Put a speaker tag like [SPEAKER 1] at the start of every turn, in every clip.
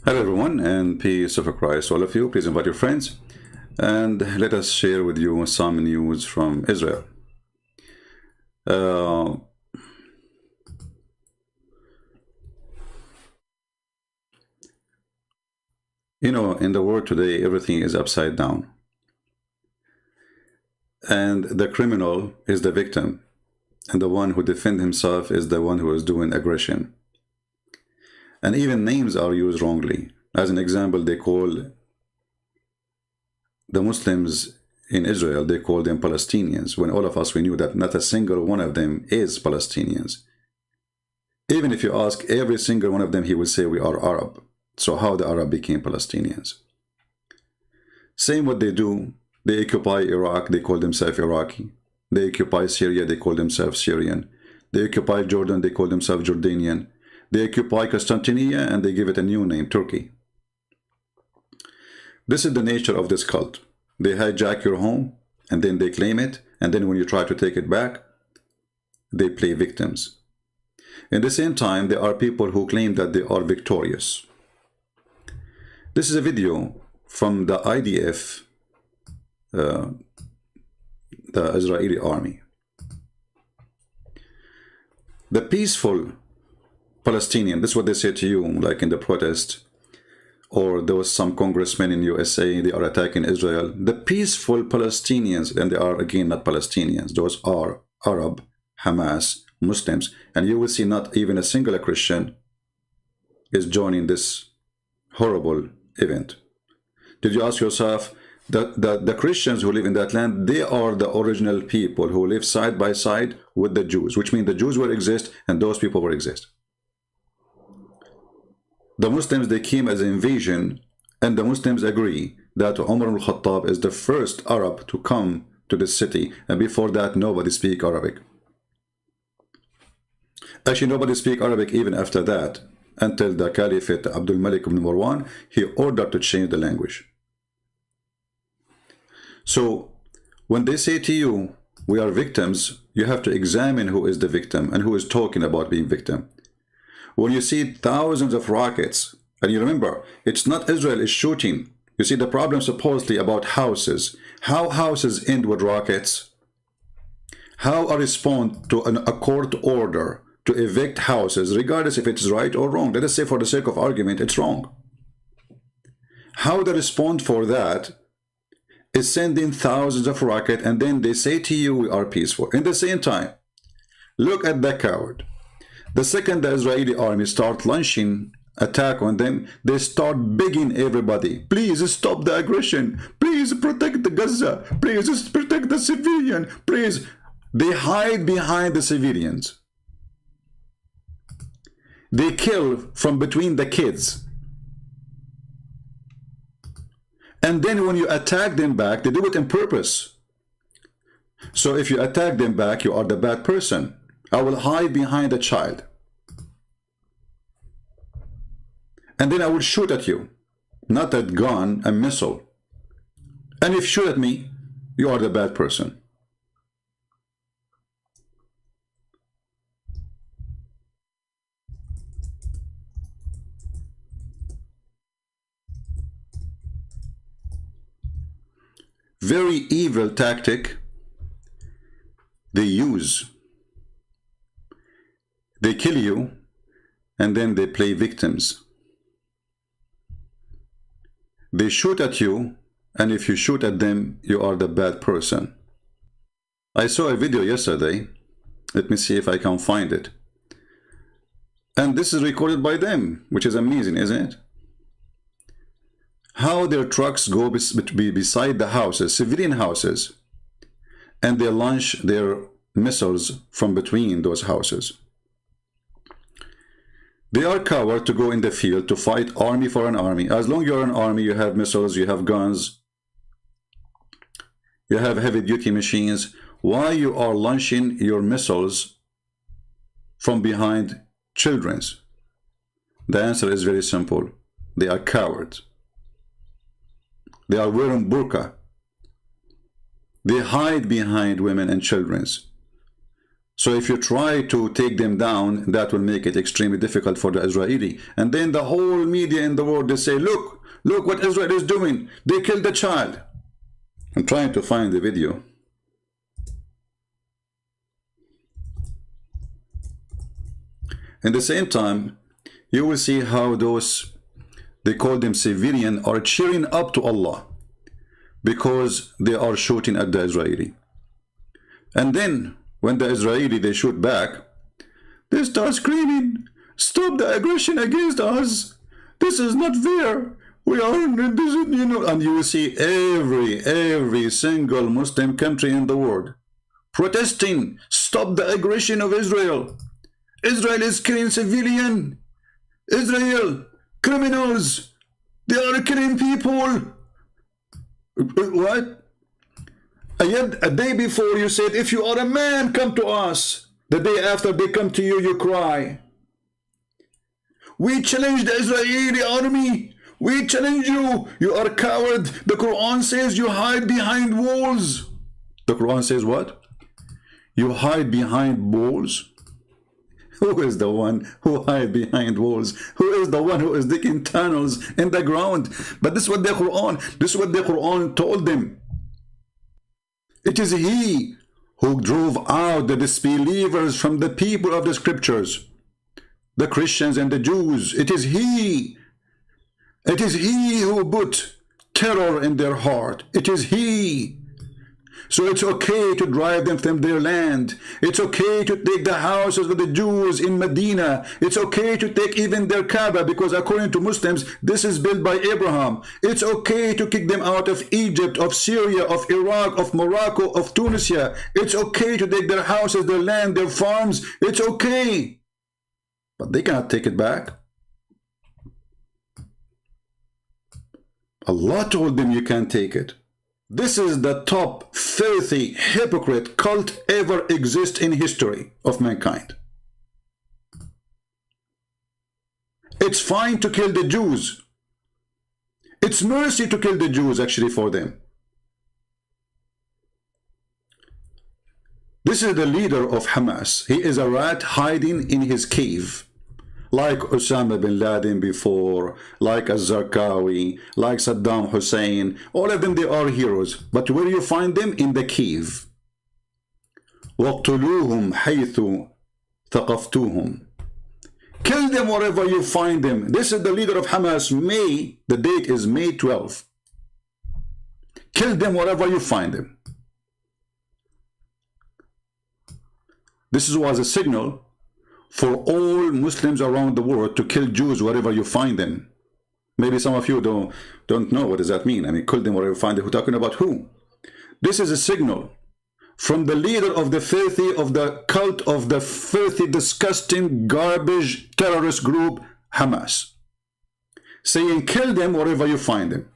[SPEAKER 1] Hello everyone, and peace of Christ to all of you. Please invite your friends and let us share with you some news from Israel. In the world today, everything is upside down. And the criminal is the victim, and the one who defends himself is the one who is doing aggression. And even names are used wrongly. As an example, they call the Muslims in Israel, they call them Palestinians, when all of us, we knew that not a single one of them is Palestinians. Even if you ask every single one of them, he will say we are Arab. So how the Arab became Palestinians? Same what they do. They occupy Iraq, they call themselves Iraqi. They occupy Syria, they call themselves Syrian. They occupy Jordan, they call themselves Jordanian. They occupy Constantinople and they give it a new name, Turkey. This is the nature of this cult. They hijack your home and then they claim it, and then when you try to take it back, they play victims. In the same time, there are people who claim that they are victorious. This is a video from the IDF, the Israeli army. The peaceful Palestinian, this is what they say to you, like in the protest, or there was some congressmen in USA, they are attacking Israel. The peaceful Palestinians, and they are again not Palestinians, those are Arab, Hamas, Muslims, and you will see not even a single Christian is joining this horrible event. Did you ask yourself, the Christians who live in that land, they are the original people who live side by side with the Jews, which means the Jews will exist and those people will exist. The Muslims, they came as an invasion, and the Muslims agree that Umar al-Khattab is the first Arab to come to this city, and before that nobody speak Arabic. Actually, nobody speak Arabic even after that, until the Caliphate Abdul Malik ibn Marwan, he ordered to change the language. So, when they say to you, we are victims, you have to examine who is the victim and who is talking about being victim. When you see thousands of rockets, and you remember, it's not Israel is shooting. You see the problem supposedly about houses. How houses end with rockets? How a response to a court order to evict houses, regardless if it's right or wrong. Let us say for the sake of argument, it's wrong. How the response for that is sending thousands of rockets, and then they say to you, we are peaceful. In the same time, look at the coward. The second the Israeli army start launching attack on them, they start begging everybody, please stop the aggression, please protect the Gaza, please protect the civilian, please. They hide behind the civilians. They kill from between the kids. And then when you attack them back, they do it on purpose. So if you attack them back, you are the bad person. I will hide behind a child. And then I will shoot at you. Not a gun, a missile. And if you shoot at me, you are the bad person. Very evil tactic they use. They kill you, and then they play victims. They shoot at you, and if you shoot at them, you are the bad person. I saw a video yesterday. Let me see if I can find it. And this is recorded by them, which is amazing, isn't it? How their trucks go beside the houses, civilian houses, and they launch their missiles from between those houses. They are cowards to go in the field to fight army for an army. As long as you're an army, you have missiles, you have guns, you have heavy-duty machines. Why you are launching your missiles from behind children's? The answer is very simple. They are cowards. They are wearing burqa. They hide behind women and children's. So if you try to take them down, that will make it extremely difficult for the Israeli. And then the whole media in the world, they say, look what Israel is doing. They killed the child. I'm trying to find the video. At the same time, you will see how those, they call them civilian, are cheering up to Allah because they are shooting at the Israeli. And then when the Israeli, they shoot back, they start screaming, stop the aggression against us. This is not fair. We are, you know, and you will see every single Muslim country in the world protesting, stop the aggression of Israel. Israel is killing civilian. Israel, criminals. They are killing people. What? And yet, a day before you said, if you are a man, come to us. The day after they come to you, you cry. We challenge the Israeli army. We challenge you. You are a coward. The Quran says you hide behind walls. The Quran says what? You hide behind walls? Who is the one who hides behind walls? Who is the one who is digging tunnels in the ground? But this is what the Quran told them. It is he who drove out the disbelievers from the people of the scriptures, the Christians and the Jews. It is he. It is he who put terror in their heart. It is he. So it's okay to drive them from their land. It's okay to take the houses of the Jews in Medina. It's okay to take even their Kaaba, because according to Muslims, this is built by Abraham. It's okay to kick them out of Egypt, of Syria, of Iraq, of Morocco, of Tunisia. It's okay to take their houses, their land, their farms. It's okay. But they cannot take it back. Allah told them you can't take it. This is the top filthy hypocrite cult ever exist in history of mankind. It's fine to kill the Jews. It's mercy to kill the Jews actually for them. This is the leader of Hamas. He is a rat hiding in his cave. Like Osama bin Laden before, like Az-Zarqawi, like Saddam Hussein. All of them, they are heroes. But where you find them? In the cave. وَاقْتُلُوهُمْ حَيْثُ ثَقَفْتُوهُمْ. Kill them wherever you find them. This is the leader of Hamas. May, the date is May 12. Kill them wherever you find them. This was a signal for all Muslims around the world to kill Jews wherever you find them. Maybe some of you don't know what does that mean. I mean, kill them wherever you find them. We're talking about who? This is a signal from the leader of the filthy, of the cult of the filthy, disgusting, garbage terrorist group, Hamas, saying kill them wherever you find them.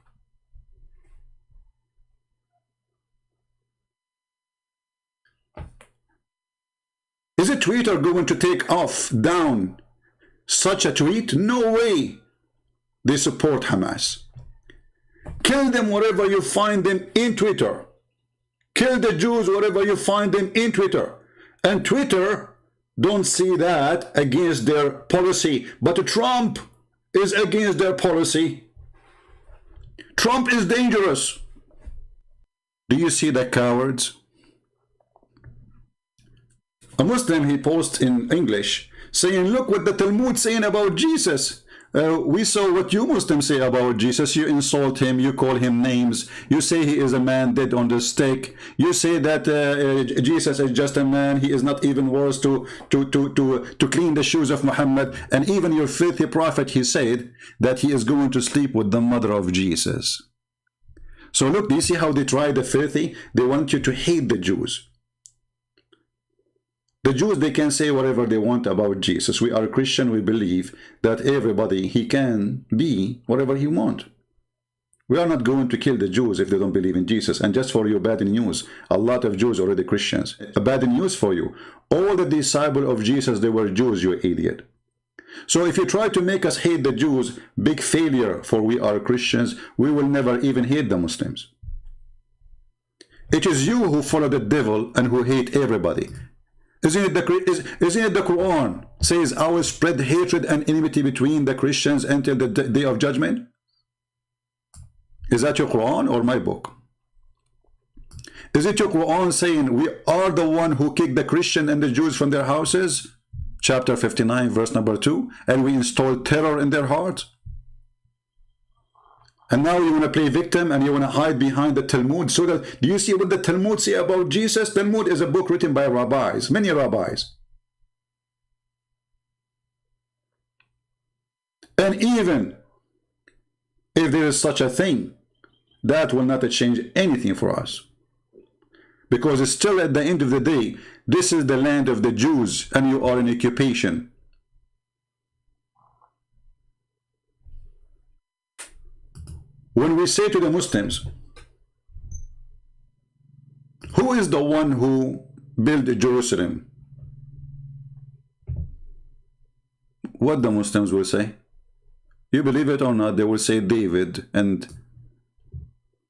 [SPEAKER 1] Is a Twitter going to take down such a tweet? No way. They support Hamas. Kill them wherever you find them in Twitter. Kill the Jews wherever you find them in Twitter. And Twitter don't see that against their policy. But Trump is against their policy. Trump is dangerous. Do you see the cowards? A Muslim, he posts in English saying, look what the Talmud saying about Jesus. We saw what you Muslims say about Jesus. You insult him, you call him names, you say he is a man dead on the stake, you say that Jesus is just a man, he is not even worth to clean the shoes of Muhammad. And even your filthy prophet, he said that he is going to sleep with the mother of Jesus. So look, do you see how they try the filthy? They want you to hate the Jews. The Jews, they can say whatever they want about Jesus. We are Christian, we believe that everybody, he can be whatever he wants. We are not going to kill the Jews if they don't believe in Jesus. And just for your bad news, a lot of Jews are already Christians. A bad news for you. All the disciples of Jesus, they were Jews, you idiot. So if you try to make us hate the Jews, big failure, for we are Christians. We will never even hate the Muslims. It is you who follow the devil and who hate everybody. Isn't it the Quran says, I will spread hatred and enmity between the Christians until the day of judgment? Is that your Quran or my book? Is it your Quran saying we are the one who kicked the Christian and the Jews from their houses? Chapter 59, verse number 2. And we installed terror in their hearts. And now you want to play victim and you want to hide behind the Talmud. So that, do you see what the Talmud say about Jesus? Talmud is a book written by rabbis, many rabbis. And even if there is such a thing, that will not change anything for us. Because it's still at the end of the day, this is the land of the Jews and you are in occupation. When we say to the Muslims, who is the one who built Jerusalem? What the Muslims will say? You believe it or not, they will say David, and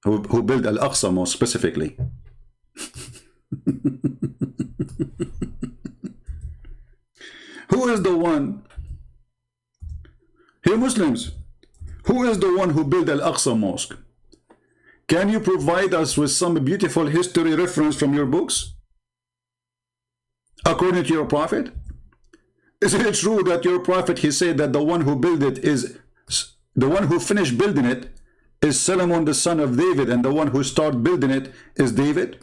[SPEAKER 1] who built Al-Aqsa more specifically. Who is the one? Hey Muslims, who is the one who built Al-Aqsa Mosque? Can you provide us with some beautiful history reference from your books? According to your prophet? Isn't it true that your prophet, he said that the one who built it is, the one who finished building it is Solomon the son of David, and the one who started building it is David?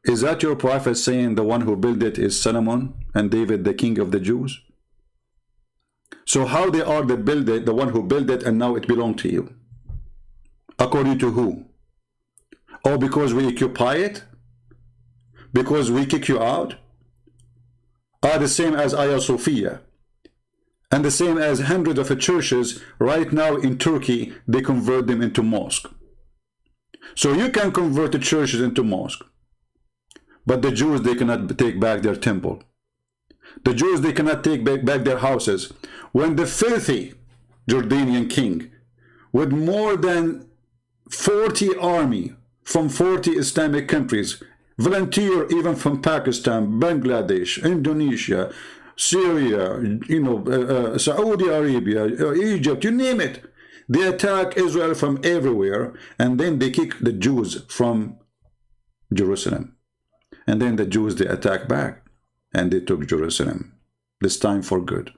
[SPEAKER 1] Is that your prophet saying the one who built it is Solomon and David the king of the Jews? So how they are the builder, the one who built it, and now it belongs to you? According to who? Oh, because we occupy it? Because we kick you out? Are the same as Hagia Sophia, and the same as hundreds of churches right now in Turkey, they convert them into mosque. So you can convert the churches into mosque, but the Jews, they cannot take back their temple. The Jews, they cannot take back their houses. When the filthy Jordanian king, with more than 40 army from 40 Islamic countries, volunteer even from Pakistan, Bangladesh, Indonesia, Syria, Saudi Arabia, Egypt, you name it. They attack Israel from everywhere, and then they kick the Jews from Jerusalem. And then the Jews, they attack back, and they took Jerusalem, this time for good.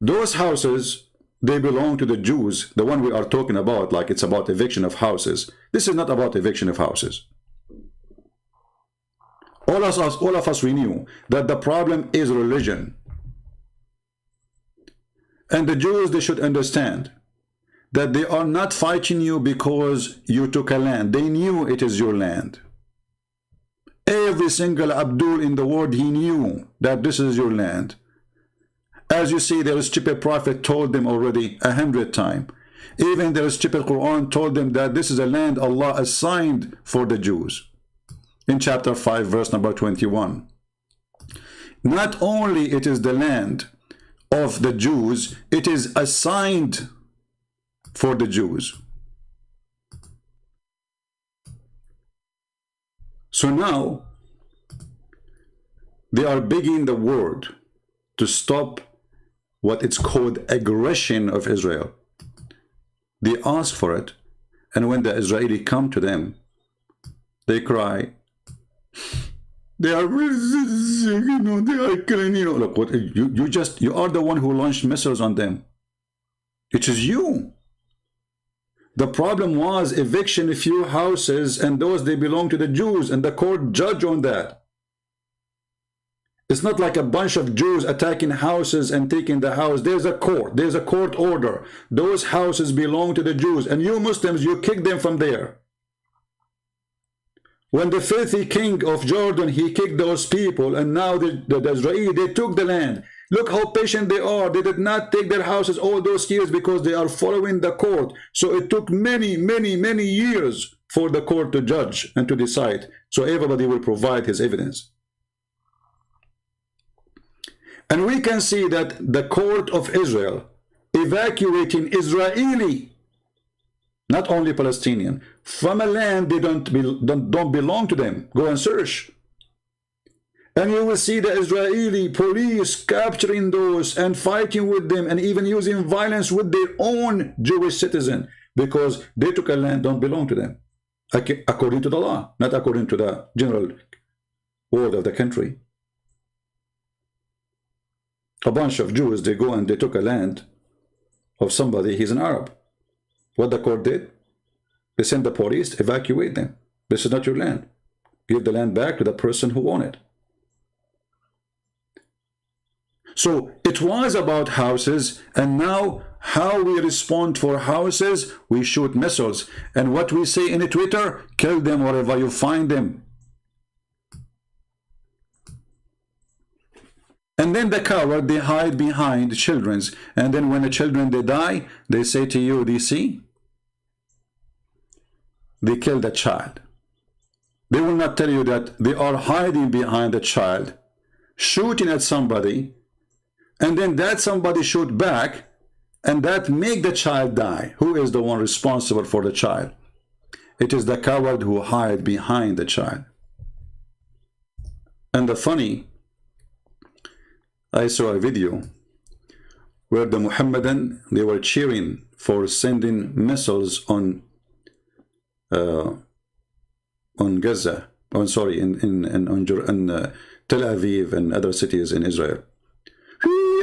[SPEAKER 1] Those houses, they belong to the Jews, the one we are talking about, like it's about eviction of houses. This is not about eviction of houses. All of us, we knew that the problem is religion. And the Jews, they should understand that they are not fighting you because you took a land. They knew it is your land. Every single Abdul in the world, he knew that this is your land. As you see, their stupid prophet told them already 100 times. Even their stupid Quran told them that this is a land Allah assigned for the Jews. In chapter 5, verse number 21. Not only it is the land of the Jews, it is assigned for the Jews. So now, they are begging the world to stop what it's called aggression of Israel. They ask for it, and when the Israeli come to them, they cry, they are, they are killing, look, what, you are the one who launched missiles on them. It is you. The problem was eviction of few houses, and those, they belong to the Jews, and the court judged on that. It's not like a bunch of Jews attacking houses and taking the house. There's a court order. Those houses belong to the Jews, and you Muslims, you kick them from there. When the filthy king of Jordan, he kicked those people, and now the Israeli, they took the land. Look how patient they are. They did not take their houses all those years because they are following the court. So it took many, many, many years for the court to judge and to decide. So everybody will provide his evidence. And we can see that the court of Israel evacuating Israeli Not only Palestinian. From a land they don't belong to them. Go and search. And you will see the Israeli police capturing those and fighting with them and even using violence with their own Jewish citizen because they took a land don't belong to them. According to the law, not according to the general word of the country. A bunch of Jews, they go and they took a land of somebody, he's an Arab. What the court did? They sent the police to evacuate them. This is not your land. Give the land back to the person who owned it. So it was about houses, and now how we respond for houses, we shoot missiles. And what we say in Twitter, kill them wherever you find them. And then the coward, they hide behind children's. And then when the children, they die, they say to you, do you see? They killed a child. They will not tell you that they are hiding behind a child, shooting at somebody, and then that somebody shoot back, and that make the child die. Who is the one responsible for the child? It is the coward who hide behind the child. And the funny, I saw a video where the Muhammadan, they were cheering for sending missiles on Gaza, on Tel Aviv and other cities in Israel.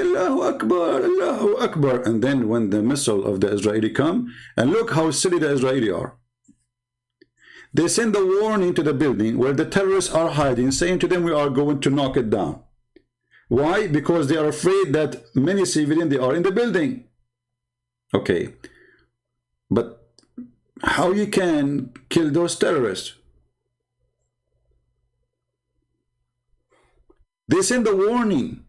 [SPEAKER 1] Allahu Akbar, Allahu Akbar. And then when the missile of the Israeli come, and look how silly the Israeli are. They send a warning to the building where the terrorists are hiding, saying to them, we are going to knock it down. Why? Because they are afraid that many civilians, they are in the building. Okay. But how you can kill those terrorists? They send a warning.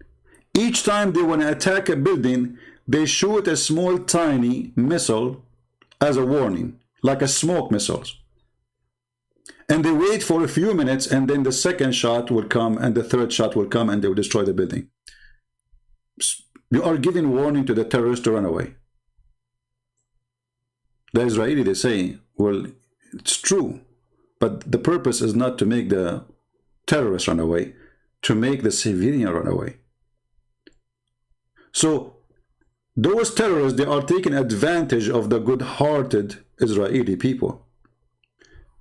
[SPEAKER 1] Each time they want to attack a building, they shoot a small, tiny missile as a warning, like a smoke missiles. And they wait for a few minutes, and then the second shot will come, and the third shot will come, and they will destroy the building. You are giving warning to the terrorists to run away. The Israeli, they say, well, it's true, but the purpose is not to make the terrorists run away, to make the civilian run away. So those terrorists, they are taking advantage of the good-hearted Israeli people.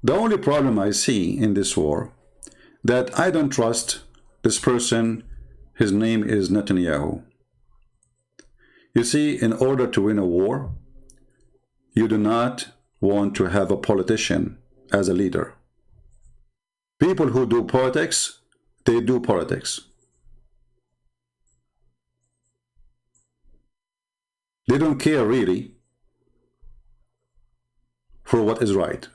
[SPEAKER 1] The only problem I see in this war, that I don't trust this person, his name is Netanyahu. You see, in order to win a war, you do not want to have a politician as a leader. People who do politics, they do politics. They don't care really for what is right.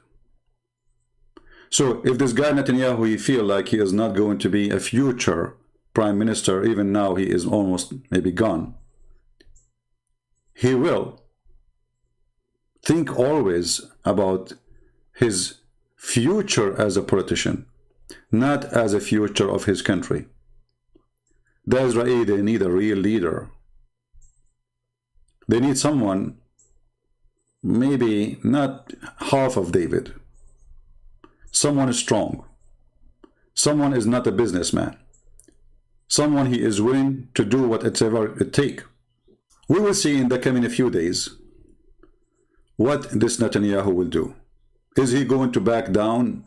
[SPEAKER 1] So if this guy Netanyahu, he feel like he is not going to be a future prime minister, even now he is almost maybe gone, he will think always about his future as a politician, not as a future of his country. The Israeli, they need a real leader. They need someone, maybe not half of David. Someone is strong. Someone is not a businessman. Someone he is willing to do whatever it takes. We will see in the coming few days what this Netanyahu will do. Is he going to back down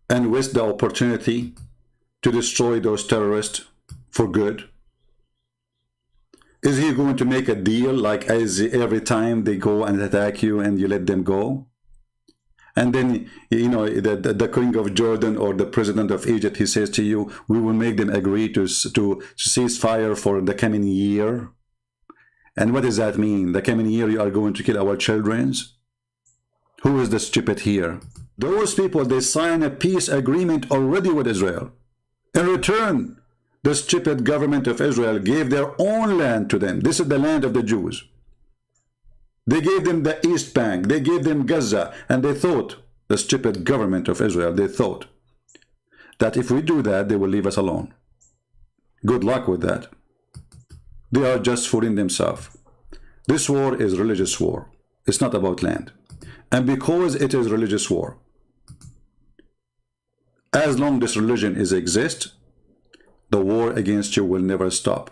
[SPEAKER 1] and waste the opportunity to destroy those terrorists for good? Is he going to make a deal like as every time they go and attack you and you let them go? And then, you know, the king of Jordan or the president of Egypt, he says to you, we will make them agree to cease fire for the coming year. And what does that mean? The coming year you are going to kill our children? Who is the stupid here? Those people, they sign a peace agreement already with Israel. In return, the stupid government of Israel gave their own land to them. This is the land of the Jews. They gave them the East Bank. They gave them Gaza. And they thought, the stupid government of Israel, they thought that if we do that, they will leave us alone. Good luck with that. They are just fooling themselves. This war is religious war. It's not about land. And because it is religious war, as long as this religion exists, the war against you will never stop.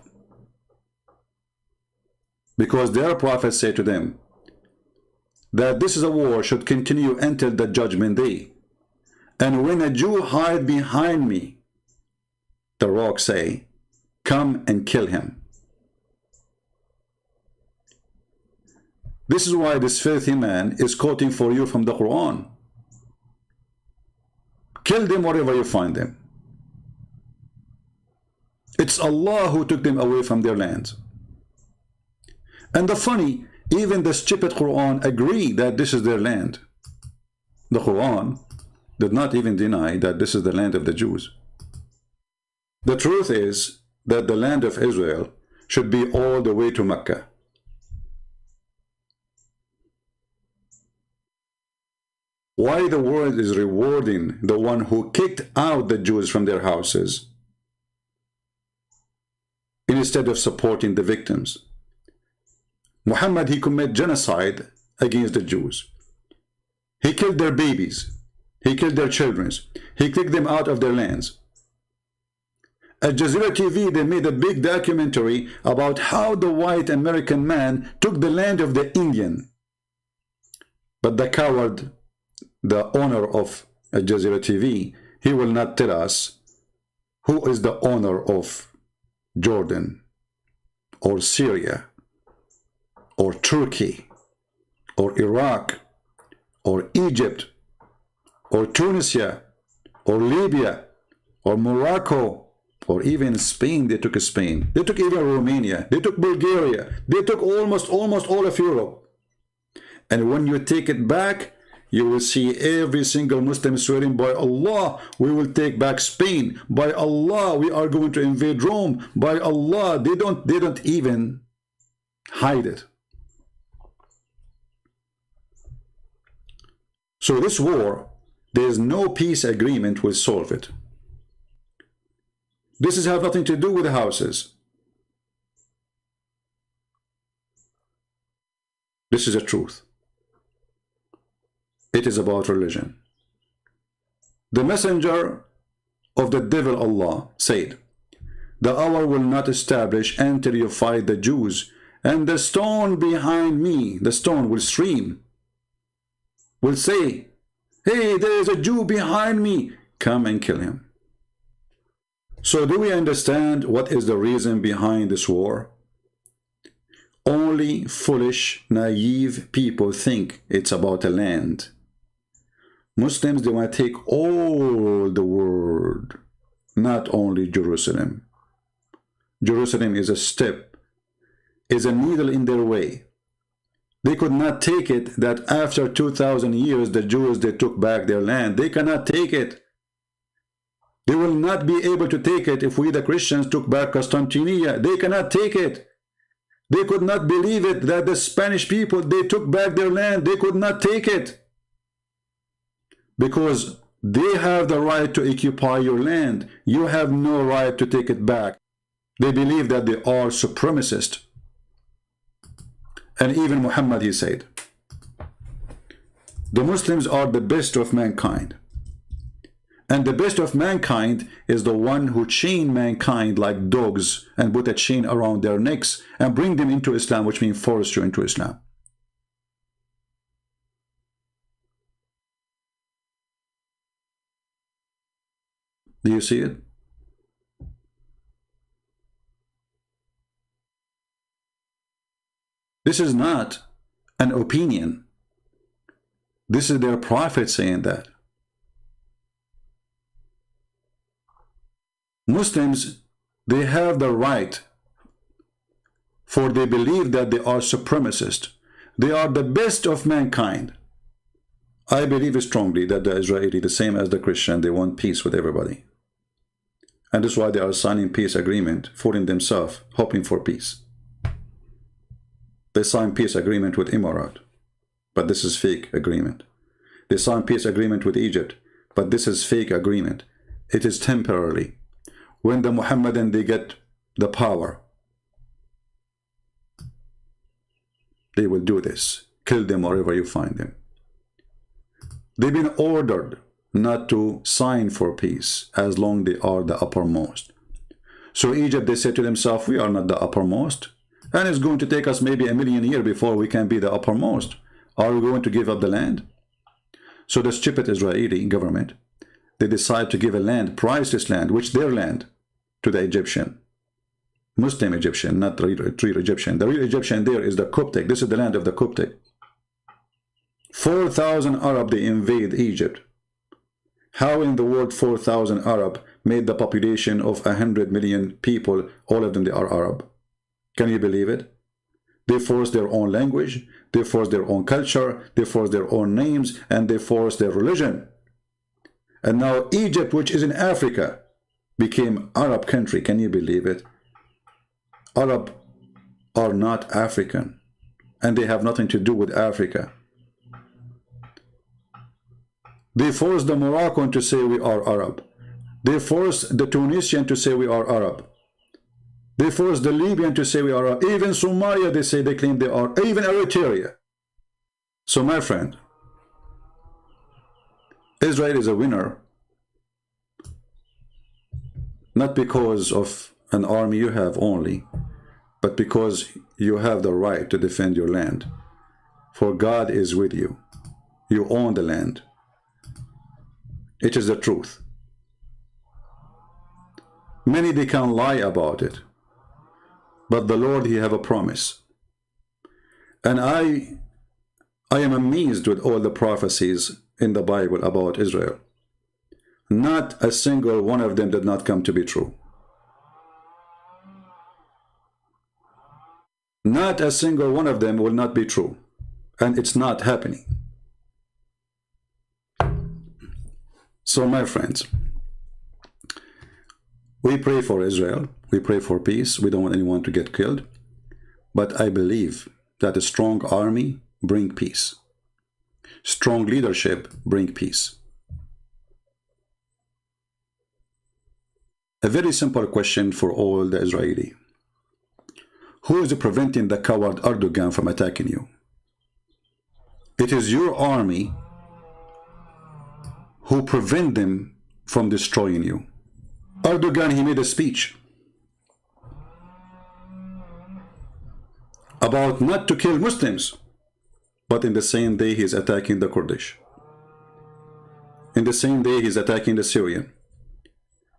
[SPEAKER 1] Because their prophets say to them that this is a war should continue until the judgment day. And when a Jew hide behind me, the rock say, come and kill him. This is why this filthy man is quoting for you from the Quran. Kill them wherever you find them. It's Allah who took them away from their lands. And the funny, even the stupid Quran agree that this is their land. The Quran did not even deny that this is the land of the Jews. The truth is that the land of Israel should be all the way to Mecca. Why the world is rewarding the one who kicked out the Jews from their houses instead of supporting the victims? Muhammad, he committed genocide against the Jews. He killed their babies. He killed their children. He kicked them out of their lands. At Jazeera TV, they made a big documentary about how the white American man took the land of the Indian. But the coward, the owner of Jazeera TV, he will not tell us who is the owner of Jordan or Syria or Turkey or Iraq or Egypt or Tunisia or Libya or Morocco or even Spain. They took Spain. They took even Romania. They took Bulgaria. They took almost all of Europe. And when you take it back, you will see every single Muslim swearing, by Allah, we will take back Spain. By Allah, we are going to invade Rome. By Allah, they don't even hide it. So this war, there is no peace agreement will solve it. This has nothing to do with the houses. This is the truth. It is about religion. The messenger of the devil Allah said, the hour will not establish until you fight the Jews, and the stone behind me, the stone will scream, will say, hey, there is a Jew behind me, come and kill him. So do we understand what is the reason behind this war? Only foolish, naive people think it's about a land. Muslims, they want to take all the world, not only Jerusalem. Jerusalem is a step, is a needle in their way. They could not take it that after 2,000 years, the Jews, they took back their land. They cannot take it. They will not be able to take it if we, the Christians, took back Constantinople. They cannot take it. They could not believe it that the Spanish people, they took back their land. They could not take it. Because they have the right to occupy your land. You have no right to take it back. They believe that they are supremacist. And even Muhammad, he said, the Muslims are the best of mankind. And the best of mankind is the one who chain mankind like dogs and put a chain around their necks and bring them into Islam, which means force you into Islam. Do you see it? This is not an opinion. This is their prophet saying that. Muslims, they have the right, for they believe that they are supremacist. They are the best of mankind. I believe strongly that the Israeli, the same as the Christian, they want peace with everybody. And that's why they are signing peace agreement, fooling themselves, hoping for peace. They sign peace agreement with Emirat, but this is fake agreement. They sign peace agreement with Egypt, but this is fake agreement. It is temporarily. When the Mohammedan, they get the power, they will do this. Kill them wherever you find them. They've been ordered not to sign for peace as long they are the uppermost. So Egypt, they said to themselves, we are not the uppermost, and it's going to take us maybe 1,000,000 years before we can be the uppermost. Are we going to give up the land? So the stupid Israeli government, they decide to give a land, priceless land, which their land, to the Egyptian. Muslim Egyptian, not the real Egyptian. The real Egyptian there is the Coptic. This is the land of the Coptic. 4,000 Arab, they invade Egypt. How in the world 4,000 Arab made the population of 100 million people, all of them they are Arab? Can you believe it? They force their own language, they force their own culture, they force their own names, and they force their religion. And now Egypt, which is in Africa, became Arab country. Can you believe it? Arab are not African, and they have nothing to do with Africa. They forced the Moroccan to say we are Arab. They forced the Tunisian to say we are Arab. They forced the Libyan to say we are Arab. Even Somalia, they say they claim they are. Even Eritrea. So my friend, Israel is a winner, not because of an army you have only, but because you have the right to defend your land. For God is with you. You own the land. It is the truth. Many they can lie about it, but the Lord, he have a promise. And I am amazed with all the prophecies in the Bible about Israel. Not a single one of them did not come to be true. Not a single one of them will not be true. And it's not happening. So my friends, we pray for Israel. We pray for peace. We don't want anyone to get killed. But I believe that a strong army brings peace. Strong leadership brings peace. A very simple question for all the Israeli. Who is preventing the coward Erdogan from attacking you? It is your army who prevent them from destroying you. Erdogan, he made a speech about not to kill Muslims, but in the same day he's attacking the Kurdish. In the same day he's attacking the Syrian.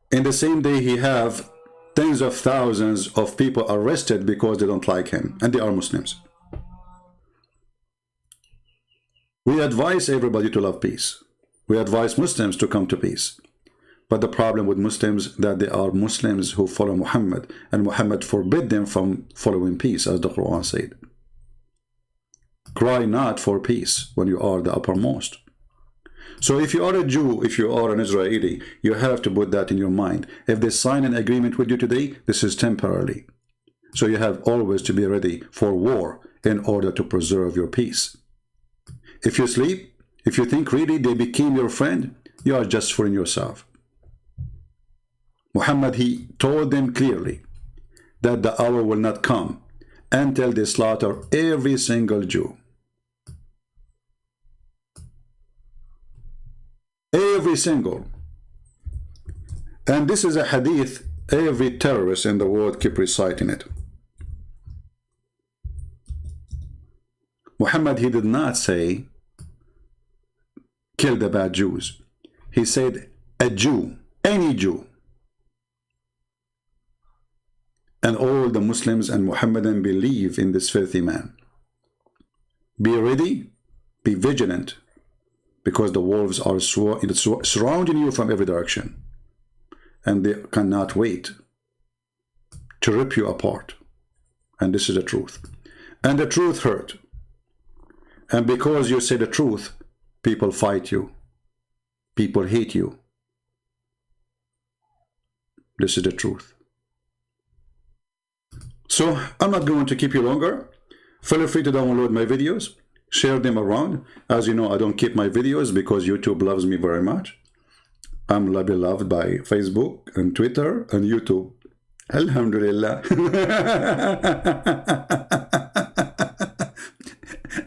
[SPEAKER 1] In the same day he have tens of thousands of people arrested because they don't like him, and they are Muslims. We advise everybody to love peace. We advise Muslims to come to peace. But the problem with Muslims that they are Muslims who follow Muhammad, and Muhammad forbid them from following peace, as the Quran said. Cry not for peace when you are the uppermost. So if you are a Jew, if you are an Israeli, you have to put that in your mind. If they sign an agreement with you today, this is temporarily. So you have always to be ready for war in order to preserve your peace. If you sleep, if you think really they became your friend, you are just fooling yourself. Muhammad, he told them clearly that the hour will not come until they slaughter every single Jew. Every single. And this is a hadith every terrorist in the world keep reciting it. Muhammad, he did not say kill the bad Jews. He said a Jew, any Jew. And all the Muslims and Muhammadan believe in this filthy man. Be ready, be vigilant, because the wolves are surrounding you from every direction. And they cannot wait to rip you apart. And this is the truth. And the truth hurt. And because you say the truth, people fight you. People hate you. This is the truth. So I'm not going to keep you longer. Feel free to download my videos. Share them around. As you know, I don't keep my videos because YouTube loves me very much. I'm beloved by Facebook and Twitter and YouTube. Alhamdulillah.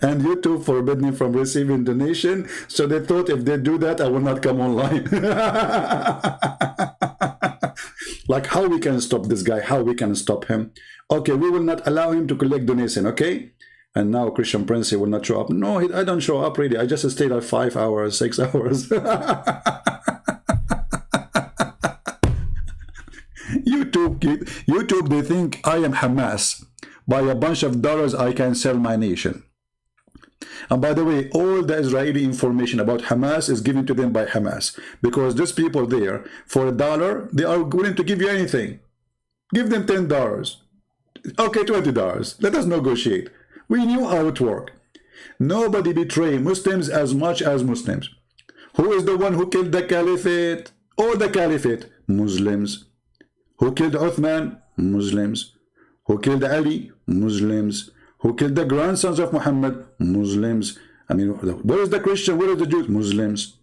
[SPEAKER 1] And YouTube forbid me from receiving donation. So they thought if they do that, I will not come online. Like, how we can stop this guy? How we can stop him? Okay, we will not allow him to collect donation, okay? And now Christian Prince will not show up. No, I don't show up really. I just stayed like 5 hours, 6 hours. YouTube, they think I am Hamas. By a bunch of dollars, I can sell my nation. And by the way, all the Israeli information about Hamas is given to them by Hamas. Because these people there, for $1, they are willing to give you anything. Give them $10. Okay, $20. Let us negotiate. We knew how it worked. Nobody betrays Muslims as much as Muslims. Who is the one who killed the caliphate? Or the caliphate? Muslims. Who killed Uthman? Muslims. Who killed Ali? Muslims. Who killed the grandsons of Muhammad? Muslims. I mean, where is the Christian? Where is the Jews? Muslims.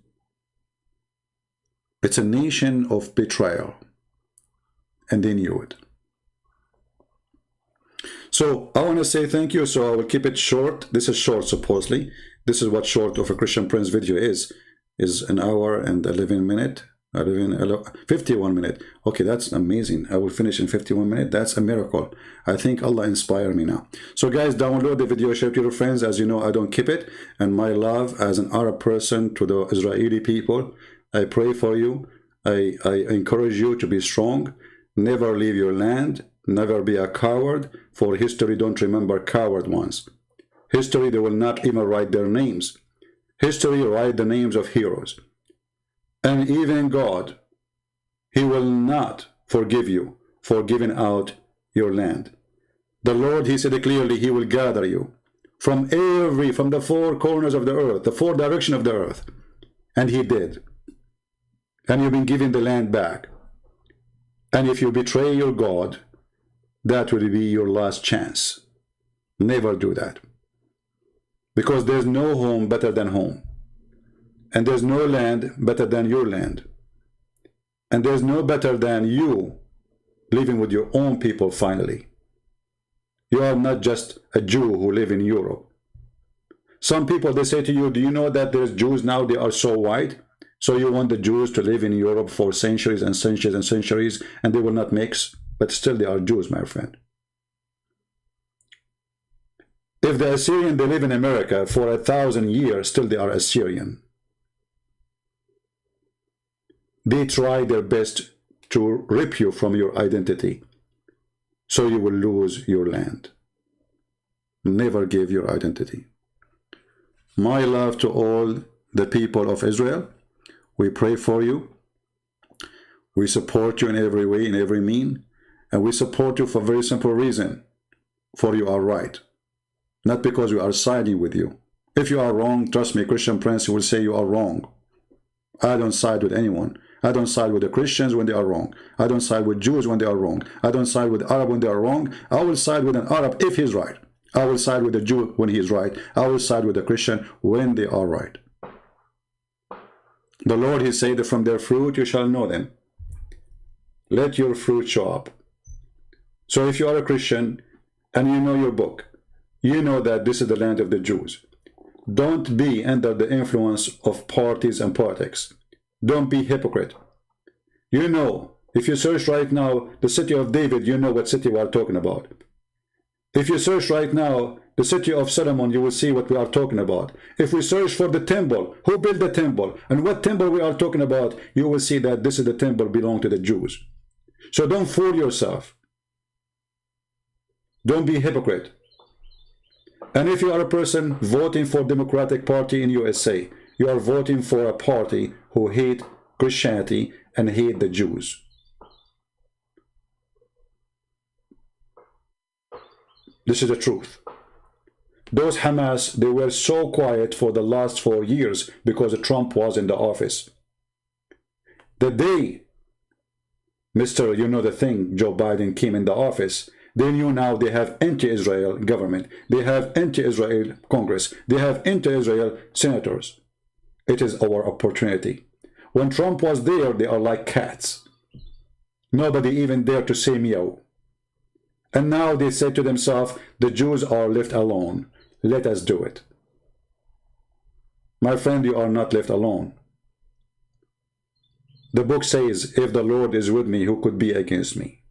[SPEAKER 1] It's a nation of betrayal. And they knew it. So I want to say thank you. So I will keep it short. This is short, supposedly. This is what short of a Christian Prince video is an hour and 11 minutes. 51 minutes. Okay, that's amazing. I will finish in 51 minutes. That's a miracle. I think Allah inspired me now. So guys, download the video, share it to your friends. As you know, I don't keep it. And my love as an Arab person to the Israeli people, I pray for you. I encourage you to be strong. Never leave your land. Never be a coward. For history don't remember coward ones. History, they will not even write their names. History write the names of heroes. And even God, he will not forgive you for giving out your land. The Lord, he said clearly, he will gather you from the four corners of the earth, the four directions of the earth. And he did. And you've been given the land back. And if you betray your God, that will be your last chance. Never do that. Because there's no home better than home. And there's no land better than your land. And there's no better than you living with your own people finally. You are not just a Jew who live in Europe. Some people, they say to you, do you know that there's Jews now, they are so white? So you want the Jews to live in Europe for centuries and centuries and centuries, and they will not mix? But still they are Jews, my friend. If the Assyrian, they live in America for 1,000 years, still they are Assyrian. They try their best to rip you from your identity, so you will lose your land. Never give your identity. My love to all the people of Israel. We pray for you. We support you in every way, in every mean. And we support you for a very simple reason. For you are right. Not because we are siding with you. If you are wrong, trust me, Christian Prince will say you are wrong. I don't side with anyone. I don't side with the Christians when they are wrong. I don't side with Jews when they are wrong. I don't side with Arab when they are wrong. I will side with an Arab if he's right. I will side with a Jew when he is right. I will side with a Christian when they are right. The Lord, he said that from their fruit you shall know them. Let your fruit show up. So if you are a Christian and you know your book, you know that this is the land of the Jews. Don't be under the influence of parties and politics. Don't be hypocrite. You know, if you search right now the city of David, you know what city we are talking about. If you search right now the city of Solomon, you will see what we are talking about. If we search for the temple, who built the temple and what temple we are talking about, you will see that this is the temple belong to the Jews. So don't fool yourself. Don't be hypocrite. And if you are a person voting for Democratic Party in USA, you are voting for a party who hate Christianity and hate the Jews. This is the truth. Those Hamas, they were so quiet for the last 4 years because Trump was in the office. The day Mr. You know the thing, Joe Biden came in the office, they knew now they have anti-Israel government. They have anti-Israel Congress. They have anti-Israel senators. It is our opportunity. When Trump was there, they are like cats. Nobody even dared to say meow. And now they say to themselves, the Jews are left alone. Let us do it. My friend, you are not left alone. The book says, if the Lord is with me, who could be against me?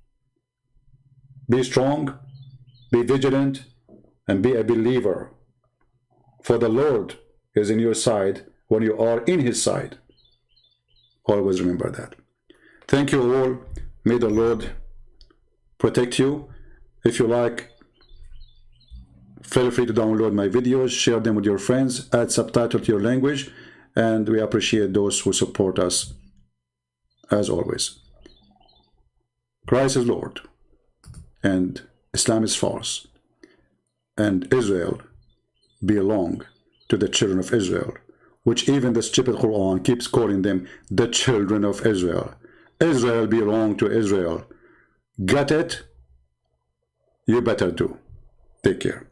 [SPEAKER 1] Be strong, be vigilant, and be a believer. For the Lord is in your side when you are in his side. Always remember that. Thank you all. May the Lord protect you. If you like, feel free to download my videos, share them with your friends, add subtitle to your language, and we appreciate those who support us as always. Christ is Lord, and Islam is false, and Israel belong to the children of Israel, which even the stupid Quran keeps calling them the children of Israel. Israel belong to Israel. Get it? You better do. Take care.